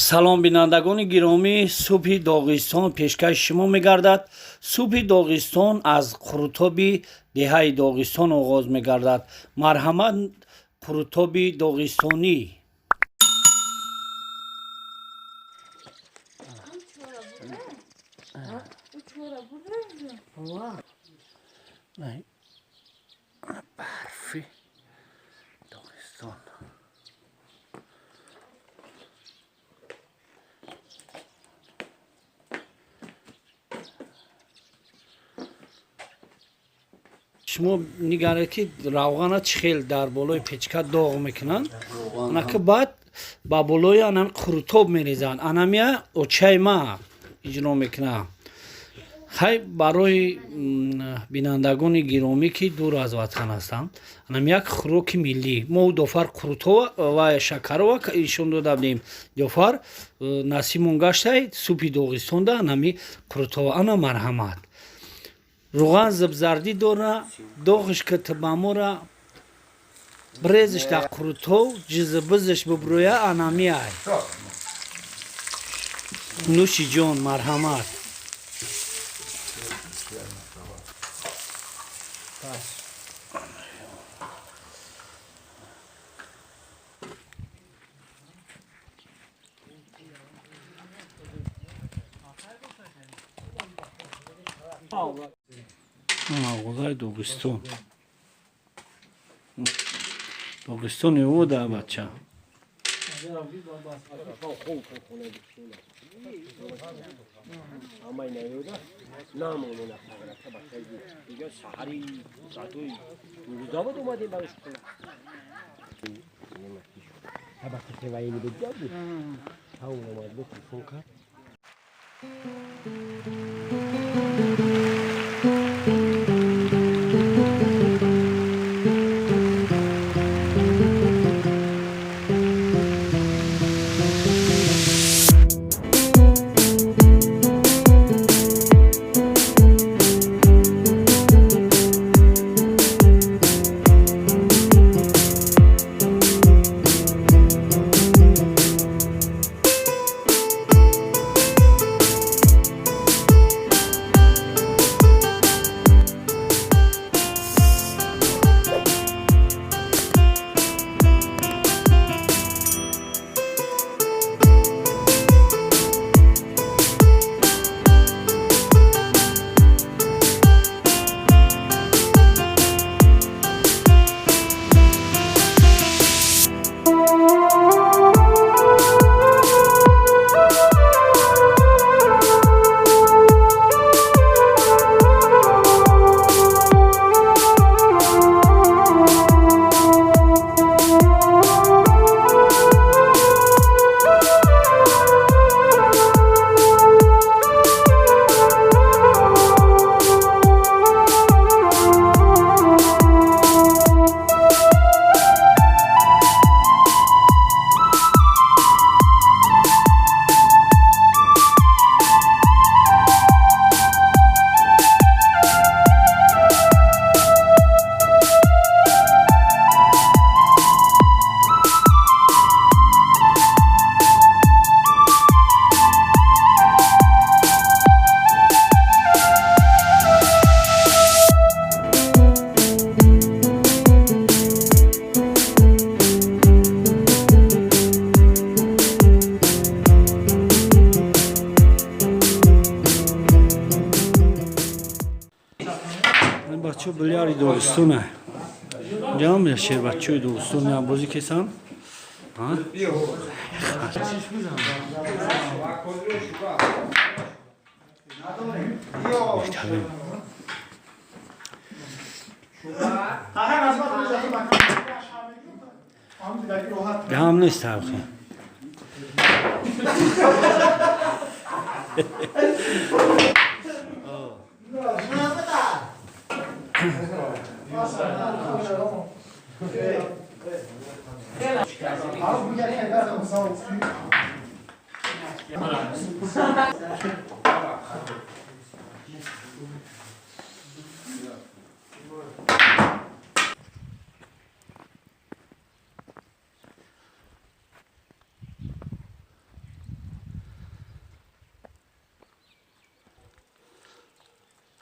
салом бинандагони гиромӣ, субҳи Доғистон пешкаши шумо мегардад. Субҳи Доғистон аз қуртоби деҳаи Доғистон оғоз мегардад. Марҳамат, қуртоби доғистонӣ. барфи Доғистон. شما نگرد که روغن چه خیلی در بالای پیچکه داغ میکنن که بعد با بالای انم قرطاب میریزن انم اوچای ما اجرا میکنن. خیلی برای بینندگان گرامی که دور از وطن هستند انم یک خوراک ملی ما دوفر قرطاب و شکر و ایشون دو دادیم دوفر نصیمون گشته سوپی داغستان ده انمی قرطاب انا مرحمت روغن زبزردی داره داغش که تباموره بریزش در قروتو جزبزش ببرویه انامی های نوشی جان مرحمت. غذای دوغستان دوغستان او ده بچه بچه بلیاری دوستونه جام یا شیر بچه دوستونه بازی کسان هم نیست تبخی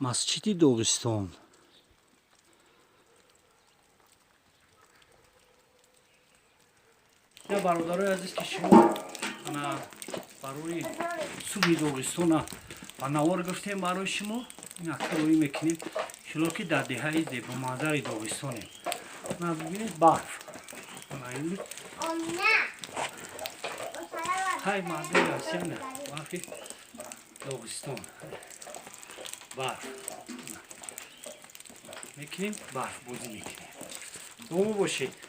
مسجد داغستان. یا برادرای عزیز که شما انا برای صبح داغستان نوار گفتیم برای شما این روی میکنیم شلو که در دهه زیبا منظر داغستانیم. نه ببینید برف این های مردم هستیم برفی داغستان برف میکنیم برف بازی میکنیم دومو باشید.